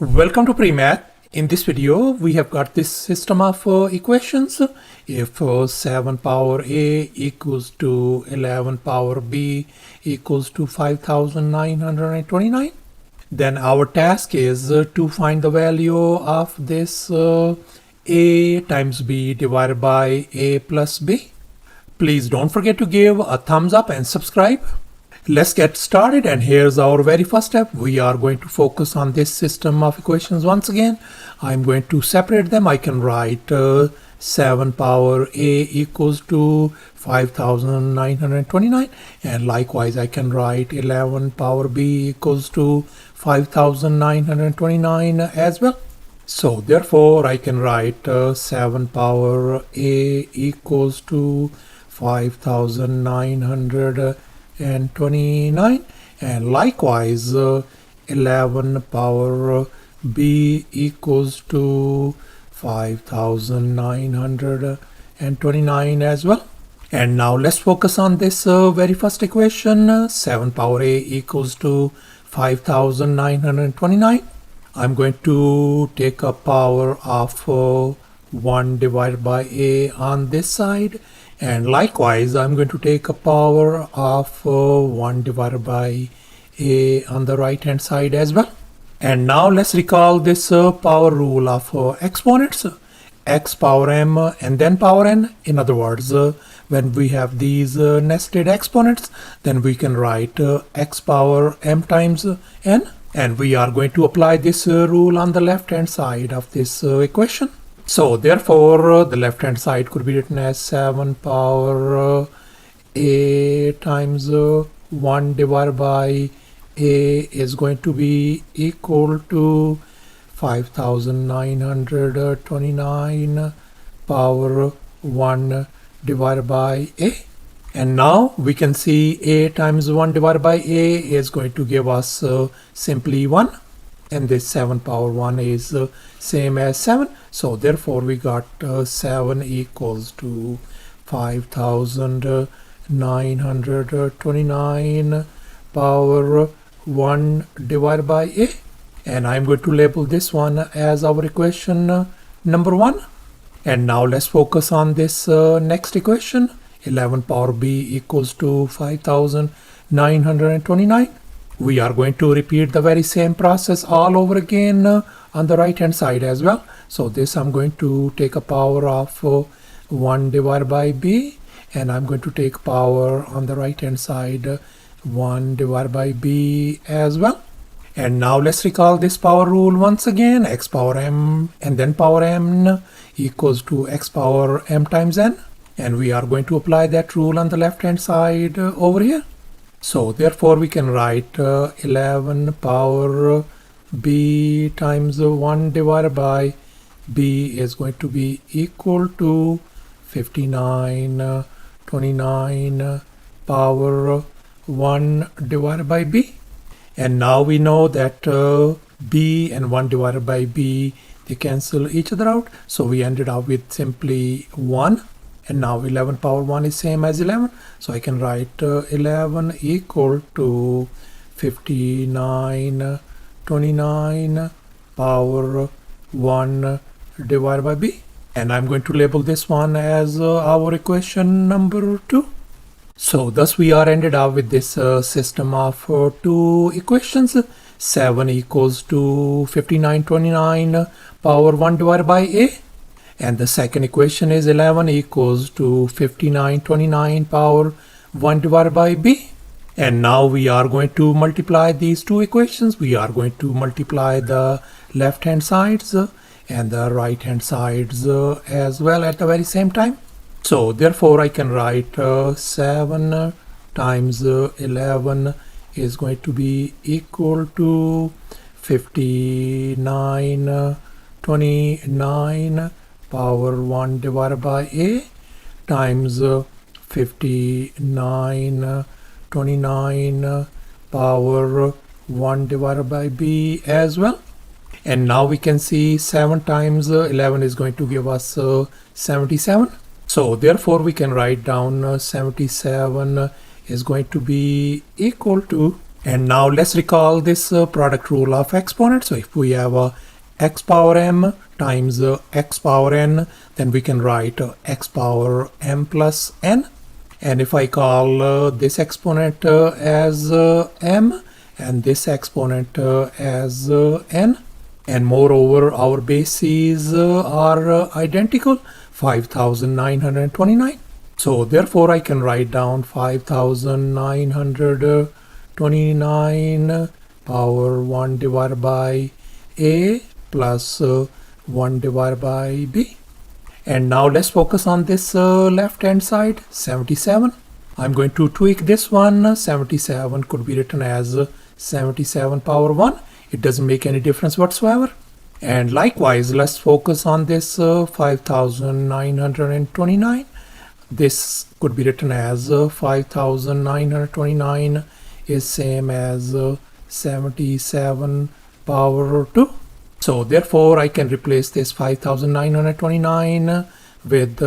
Welcome to PreMath. In this video, we have got this system of equations. If 7 power a equals to 11 power b equals to 5929, then our task is to find the value of this a times b divided by a plus b. Please don't forget to give a thumbs up and subscribe. Let's get started, and here's our very first step. We are going to focus on this system of equations once again. I'm going to separate them. I can write 7 power a equals to 5929, and likewise I can write 11 power b equals to 5929 as well. So therefore I can write 7 power a equals to 5929, and likewise 11 power b equals to 5929 as well. And now let's focus on this very first equation. 7 power a equals to 5929. I'm going to take a power of 1 divided by a on this side, and likewise I'm going to take a power of 1 divided by a on the right hand side as well. And now let's recall this power rule of exponents. X power m and then power n. In other words, when we have these nested exponents, then we can write x power m times n, and we are going to apply this rule on the left hand side of this equation. So therefore the left hand side could be written as 7 power a times 1 divided by a is going to be equal to 5929 power 1 divided by a. And now we can see a times 1 divided by a is going to give us simply 1. And this 7 power 1 is same as 7. So therefore we got 7 equals to 5929 power 1 divided by a. And I'm going to label this one as our equation number 1. And now let's focus on this next equation. 11 power b equals to 5929. We are going to repeat the very same process all over again on the right hand side as well. So this I'm going to take a power of 1 divided by b, and I'm going to take power on the right hand side 1 divided by b as well. And now let's recall this power rule once again. X power m and then power n equals to x power m times n, and we are going to apply that rule on the left hand side over here. So therefore we can write 11 power b times 1 divided by b is going to be equal to 5929 power 1 divided by b. And now we know that b and 1 divided by b, they cancel each other out. So we ended up with simply 1. And now 11 power 1 is same as 11. So I can write 11 equal to 5929 power 1 divided by b. And I'm going to label this one as our equation number 2. So thus we are ended up with this system of two equations. 7 equals to 5929 power 1 divided by a. And the second equation is 11 equals to 5929 power 1 divided by b. And now we are going to multiply these two equations. We are going to multiply the left hand sides and the right hand sides as well at the very same time. So therefore I can write 7 times 11 is going to be equal to 5929 power 1 divided by a times 5929 power 1 divided by b as well. And now we can see 7 times 11 is going to give us 77. So therefore we can write down 77 is going to be equal to And now let's recall this product rule of exponents. So if we have x power m times x power n, then we can write x power m plus n. And if I call this exponent as m and this exponent as n, and moreover our bases are identical, 5929. So therefore I can write down 5929 power 1 divided by a plus 1 divided by b. And now let's focus on this left hand side, 77. I'm going to tweak this one. 77 could be written as 77 power 1. It doesn't make any difference whatsoever. And likewise, let's focus on this 5929. This could be written as 5929 is same as 77 power 2. So therefore I can replace this 5929 with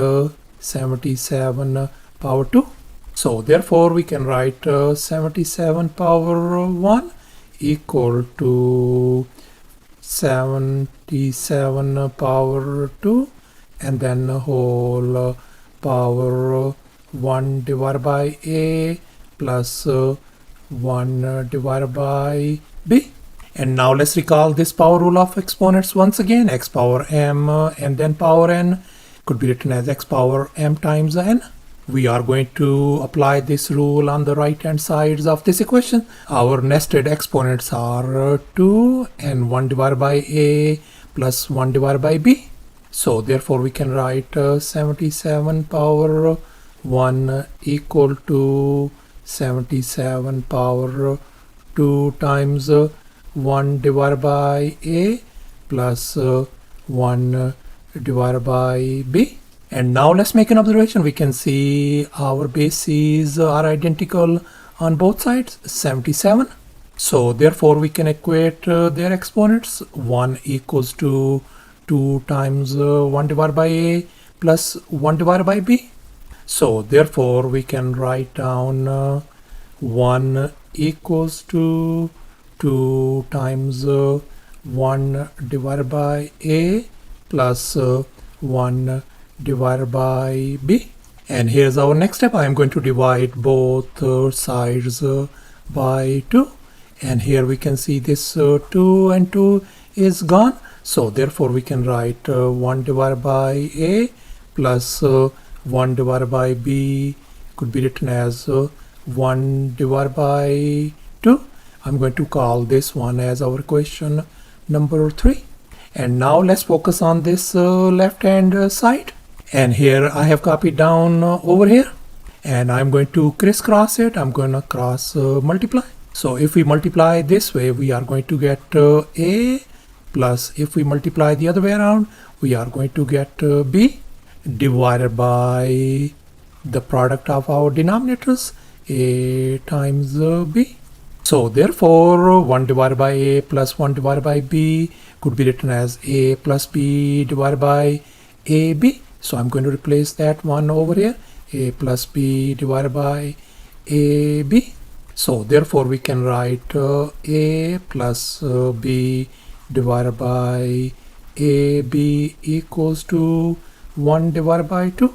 77 power 2. So therefore we can write 77 power 1 equal to 77 power 2 and then whole power 1 divided by a plus 1 divided by b. And now let's recall this power rule of exponents once again. X power m and then power n could be written as x power m times n. We are going to apply this rule on the right hand sides of this equation. Our nested exponents are 2 and 1 divided by a plus 1 divided by b. So therefore we can write 77 power 1 equal to 77 power 2 times 1 divided by a plus 1 divided by b. And now let's make an observation. We can see our bases are identical on both sides, 77. So therefore we can equate their exponents. 1 equals to 2 times 1 divided by a plus 1 divided by b. So therefore we can write down 1 equals to 2 times 1 divided by a plus 1 divided by b. And here's our next step. I am going to divide both sides by 2. And here we can see this 2 and 2 is gone. So therefore we can write 1 divided by a plus 1 divided by b could be written as 1 divided by 2. I'm going to call this one as our equation number 3. And now let's focus on this left hand side. And here I have copied down over here. And I'm going to crisscross it. I'm going to cross multiply. So if we multiply this way, we are going to get a plus if we multiply the other way around, we are going to get b divided by the product of our denominators, a times b. So therefore 1 divided by a plus 1 divided by b could be written as a plus b divided by ab. So I'm going to replace that one over here, a plus b divided by ab. So therefore we can write a plus b divided by ab equals to 1 divided by 2.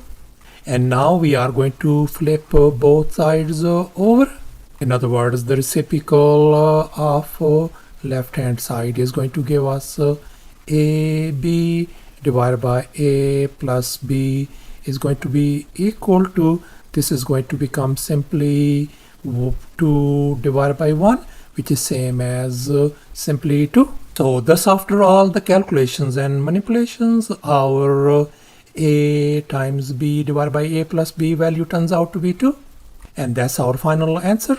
And now we are going to flip both sides over. In other words, the reciprocal of left hand side is going to give us ab divided by a plus b is going to be equal to, this is going to become simply 2 divided by 1, which is same as simply 2. So thus after all the calculations and manipulations, our a times b divided by a plus b value turns out to be 2. And that's our final answer.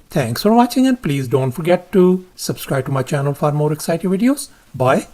Thanks for watching, and please don't forget to subscribe to my channel for more exciting videos. Bye.